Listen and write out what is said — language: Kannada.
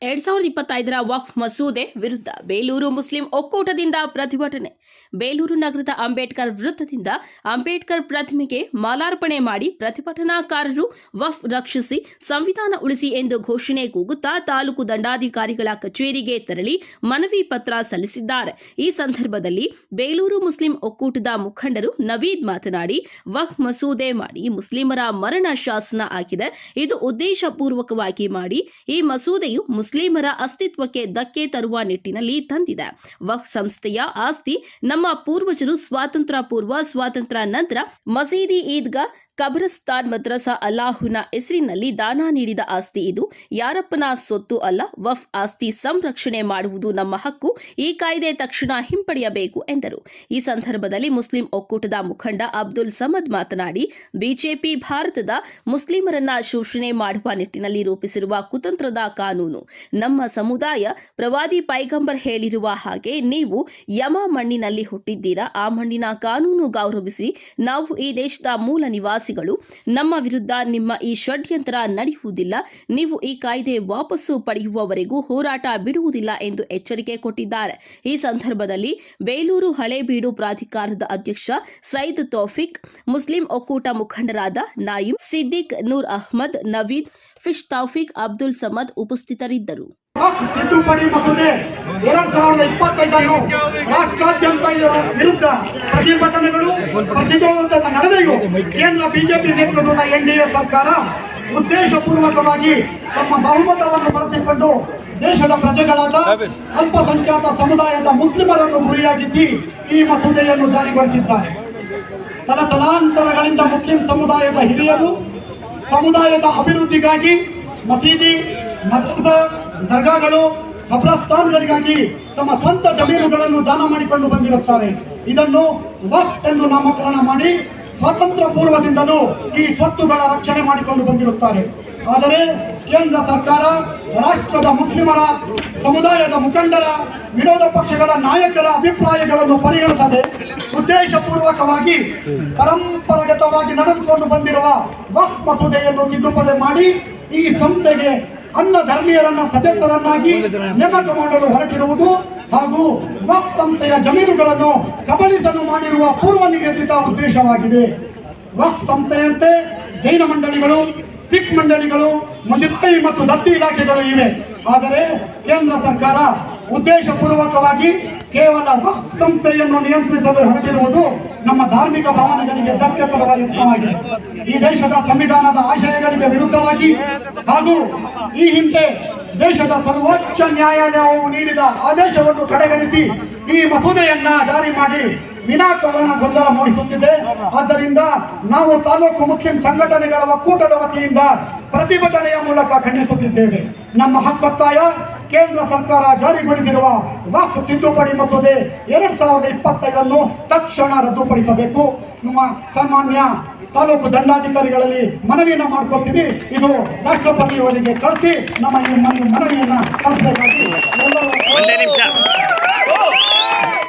2025ರ ವಕ್ಫ್ ಮಸೂದೆ ವಿರುದ್ಧ ಬೇಲೂರು ಮುಸ್ಲಿಂ ಒಕ್ಕೂಟದಿಂದ ಪ್ರತಿಭಟನೆ. ಬೇಲೂರು ನಗರದ ಅಂಬೇಡ್ಕರ್ ವೃತ್ತದಿಂದ ಅಂಬೇಡ್ಕರ್ ಪ್ರತಿಮೆಗೆ ಮಾಲಾರ್ಪಣೆ ಮಾಡಿ ಪ್ರತಿಭಟನಾಕಾರರು ವಕ್ಫ್ ರಕ್ಷಿಸಿ ಸಂವಿಧಾನ ಉಳಿಸಿ ಎಂದು ಘೋಷಣೆ ಕೂಗುತ್ತಾ ತಾಲೂಕು ದಂಡಾಧಿಕಾರಿಗಳ ಕಚೇರಿಗೆ ತೆರಳಿ ಮನವಿ ಪತ್ರ ಸಲ್ಲಿಸಿದ್ದಾರೆ. ಈ ಸಂದರ್ಭದಲ್ಲಿ ಬೇಲೂರು ಮುಸ್ಲಿಂ ಒಕ್ಕೂಟದ ಮುಖಂಡರು ನವೀದ್ ಮಾತನಾಡಿ, ವಕ್ಫ್ ಮಸೂದೆ ಮಾಡಿ ಮುಸ್ಲಿಮರ ಮರಣ ಶಾಸನ ಆಗಿದೆ. ಇದು ಉದ್ದೇಶಪೂರ್ವಕವಾಗಿ ಮಾಡಿ ಈ ಮಸೂದೆಯು ಮುಸ್ಲಿಮರ ಅಸ್ತಿತ್ವಕ್ಕೆ ಧಕ್ಕೆ ತರುವ ನಿಟ್ಟಿನಲ್ಲಿ ತಂದಿದೆ. ವಕ್ಫ್ ಸಂಸ್ಥೆಯ ಆಸ್ತಿ ನಮ್ಮ ಪೂರ್ವಜರು ಸ್ವಾತಂತ್ರ್ಯ ಪೂರ್ವ, ಸ್ವಾತಂತ್ರ್ಯ ನಂತರ ಮಸೀದಿ, ಈದ್ಗಾ, ಕಬ್ರಸ್ತಾನ್, ಮದ್ರಸಾ ಅಲ್ಲಾಹುನ ಹೆಸರಿನಲ್ಲಿ ದಾನ ನೀಡಿದ ಆಸ್ತಿ. ಇದು ಯಾರಪ್ಪನ ಸೊತ್ತು ಅಲ್ಲ. ವಕ್ಫ್ ಆಸ್ತಿ ಸಂರಕ್ಷಣೆ ಮಾಡುವುದು ನಮ್ಮ ಹಕ್ಕು. ಈ ಕಾಯ್ದೆ ತಕ್ಷಣ ಹಿಂಪಡೆಯಬೇಕು ಎಂದರು. ಈ ಸಂದರ್ಭದಲ್ಲಿ ಮುಸ್ಲಿಂ ಒಕ್ಕೂಟದ ಮುಖಂಡ ಅಬ್ದುಲ್ ಸಮದ್ ಮಾತನಾಡಿ, ಬಿಜೆಪಿ ಭಾರತದ ಮುಸ್ಲಿಮರನ್ನ ಶೋಷಣೆ ಮಾಡುವ ನಿಟ್ಟಿನಲ್ಲಿ ರೂಪಿಸಿರುವ ಕುತಂತ್ರದ ಕಾನೂನು. ನಮ್ಮ ಸಮುದಾಯ ಪ್ರವಾದಿ ಪೈಗಂಬರ್ ಹೇಳಿರುವ ಹಾಗೆ ನೀವು ಯಮ ಮಣ್ಣಿನಲ್ಲಿ ಹುಟ್ಟಿದ್ದೀರಾ. ಆ ಮಣ್ಣಿನ ಕಾನೂನು ಗೌರವಿಸಿ. ನಾವು ಈ ದೇಶದ ಮೂಲ ನಿವಾಸಿ. ನಮ್ಮ ವಿರುದ್ಧ ನಿಮ್ಮ ಈ ಷಡ್ಯಂತ್ರ ನಡೆಯುವುದಿಲ್ಲ. ನೀವು ಈ ಕಾಯ್ದೆ ವಾಪಸ್ಸು ಪಡೆಯುವವರೆಗೂ ಹೋರಾಟ ಬಿಡುವುದಿಲ್ಲ ಎಂದು ಎಚ್ಚರಿಕೆ ಕೊಟ್ಟಿದ್ದಾರೆ. ಈ ಸಂದರ್ಭದಲ್ಲಿ ಬೇಲೂರು ಹಳೇಬೀಡು ಪ್ರಾಧಿಕಾರದ ಅಧ್ಯಕ್ಷ ಸೈದ್ ತೌಫಿಕ್, ಮುಸ್ಲಿಂ ಒಕ್ಕೂಟ ಮುಖಂಡರಾದ ನಾಯಿಮ್, ಸಿದ್ದಿಕ್, ನೂರ್ ಅಹ್ಮದ್, ನವೀದ್, ಫಿಶ್ ತೌಫಿಕ್, ಅಬ್ದುಲ್ ಸಮದ್ ಉಪಸ್ಥಿತರಿದ್ದರು. ತಿದ್ದುಪಡಿ ಮಸೂದೆ 2025 ರಾಷ್ಟ್ರಾದ್ಯಂತ ವಿರುದ್ಧ ಪ್ರತಿಭಟನೆಗಳು ಪ್ರತಿರೋಧ ನಡೆದೆಯೂ ಕೇಂದ್ರ ಬಿಜೆಪಿ ನೇತೃತ್ವದ ಎನ್ಡಿಎ ಸರ್ಕಾರ ಉದ್ದೇಶಪೂರ್ವಕವಾಗಿ ತಮ್ಮ ಬಹುಮತವನ್ನು ಬಳಸಿಕೊಂಡು ದೇಶದ ಪ್ರಜೆಗಳಾದ ಅಲ್ಪಸಂಖ್ಯಾತ ಸಮುದಾಯದ ಮುಸ್ಲಿಮರನ್ನು ಗುರಿಯಾಗಿಸಿ ಈ ಮಸೂದೆಯನ್ನು ಜಾರಿಗೊಳಿಸಿದ್ದಾರೆ. ತಲತಲಾಂತರಗಳಿಂದ ಮುಸ್ಲಿಂ ಸಮುದಾಯದ ಹಿರಿಯರು ಸಮುದಾಯದ ಅಭಿವೃದ್ಧಿಗಾಗಿ ಮಸೀದಿ, ಮದ್ರಸಾ, ದರ್ಗಾಗಳು, ಕಬ್ರಸ್ತಾನ್ಗಳಿಗಾಗಿ ತಮ್ಮ ಸ್ವಂತ ಜಮೀನುಗಳನ್ನು ದಾನ ಮಾಡಿಕೊಂಡು ಬಂದಿರುತ್ತಾರೆ. ಇದನ್ನು ವಕ್ಫ್ ಎಂದು ನಾಮಕರಣ ಮಾಡಿ ಸ್ವಾತಂತ್ರ್ಯ ಪೂರ್ವದಿಂದಲೂ ಈ ಸ್ವತ್ತುಗಳ ರಕ್ಷಣೆ ಮಾಡಿಕೊಂಡು ಬಂದಿರುತ್ತಾರೆ. ಆದರೆ ಕೇಂದ್ರ ಸರ್ಕಾರ ರಾಷ್ಟ್ರದ ಮುಸ್ಲಿಮರ ಸಮುದಾಯದ ಮುಖಂಡರ, ವಿರೋಧ ಪಕ್ಷಗಳ ನಾಯಕರ ಅಭಿಪ್ರಾಯಗಳನ್ನು ಪರಿಗಣಿಸದೆ ಉದ್ದೇಶಪೂರ್ವಕವಾಗಿ ಪರಂಪರಾಗತವಾಗಿ ನಡೆದುಕೊಂಡು ಬಂದಿರುವ ವಕ್ಫ್ ಮಸೂದೆಯನ್ನು ತಿದ್ದುಪಡಿ ಮಾಡಿ ಈ ಸಂಸ್ಥೆಗೆ ಅನ್ನ ಧರ್ಮೀಯರನ್ನ ಸದಸ್ಯರನ್ನಾಗಿ ನೇಮಕ ಮಾಡಲು ಹೊರಟಿರುವುದು ಹಾಗೂ ವಕ್ಫ್ ಸಂಸ್ಥೆಯ ಜಮೀನುಗಳನ್ನು ಕಬಳಿಸಲು ಮಾಡಿರುವ ಪೂರ್ವ ನಿಗದಿತ ಉದ್ದೇಶವಾಗಿದೆ. ವಕ್ಫ್ ಸಂಸ್ಥೆಯಂತೆ ಜೈನ ಮಂಡಳಿಗಳು, ಸಿಖ್ ಮಂಡಳಿಗಳು, ಮುಜರಾಯಿ ಮತ್ತು ದತ್ತಿ ಇಲಾಖೆಗಳು ಇವೆ. ಆದರೆ ಕೇಂದ್ರ ಸರ್ಕಾರ ಉದ್ದೇಶಪೂರ್ವಕವಾಗಿ ಕೇವಲ ವಕ್ಫ್ ಸಂಸ್ಥೆಯನ್ನು ನಿಯಂತ್ರಿಸಲು ಹೊರಟಿರುವುದು ನಮ್ಮ ಧಾರ್ಮಿಕ ಭಾವನೆಗಳಿಗೆ ಧಕ್ಕೆ ತರುವ ಯತ್ನವಾಗಿದೆ. ಈ ದೇಶದ ಸಂವಿಧಾನದ ಆಶಯಗಳಿಗೆ ವಿರುದ್ಧವಾಗಿ ಹಾಗೂ ಈ ಹಿಂದೆ ದೇಶದ ಸರ್ವೋಚ್ಚ ನ್ಯಾಯಾಲಯವು ನೀಡಿದ ಆದೇಶವನ್ನು ಕಡೆಗಣಿಸಿ ಈ ಮಸೂದೆಯನ್ನ ಜಾರಿ ಮಾಡಿ ವಿನಾಕಾರಣ ಗೊಂದಲ ಮೂಡಿಸುತ್ತಿದೆ. ಆದ್ದರಿಂದ ನಾವು ತಾಲೂಕು ಮುಸ್ಲಿಂ ಸಂಘಟನೆಗಳ ಒಕ್ಕೂಟದ ವತಿಯಿಂದ ಪ್ರತಿಭಟನೆಯ ಮೂಲಕ ಖಂಡಿಸುತ್ತಿದ್ದೇವೆ. ನಮ್ಮ ಹಕ್ಕೊತ್ತಾಯ ಕೇಂದ್ರ ಸರ್ಕಾರ ಜಾರಿಗೊಳಿಸಿರುವ ವಕ್ಫ್ ತಿದ್ದುಪಡಿ ಮಸೂದೆ 2025 ತಕ್ಷಣ ರದ್ದುಪಡಿಸಬೇಕು. ನಮ್ಮ ಸಾಮಾನ್ಯ ತಾಲೂಕು ದಂಡಾಧಿಕಾರಿಗಳಲ್ಲಿ ಮನವಿಯನ್ನು ಮಾಡ್ಕೊಳ್ತೀವಿ. ಇದು ರಾಷ್ಟ್ರಪತಿಯವರಿಗೆ ಕಳಿಸಿ ನಮ್ಮ ಈ ಮನವಿಯನ್ನು ಕಳಿಸಬೇಕಾಗಿ ಎಲ್ಲರೂ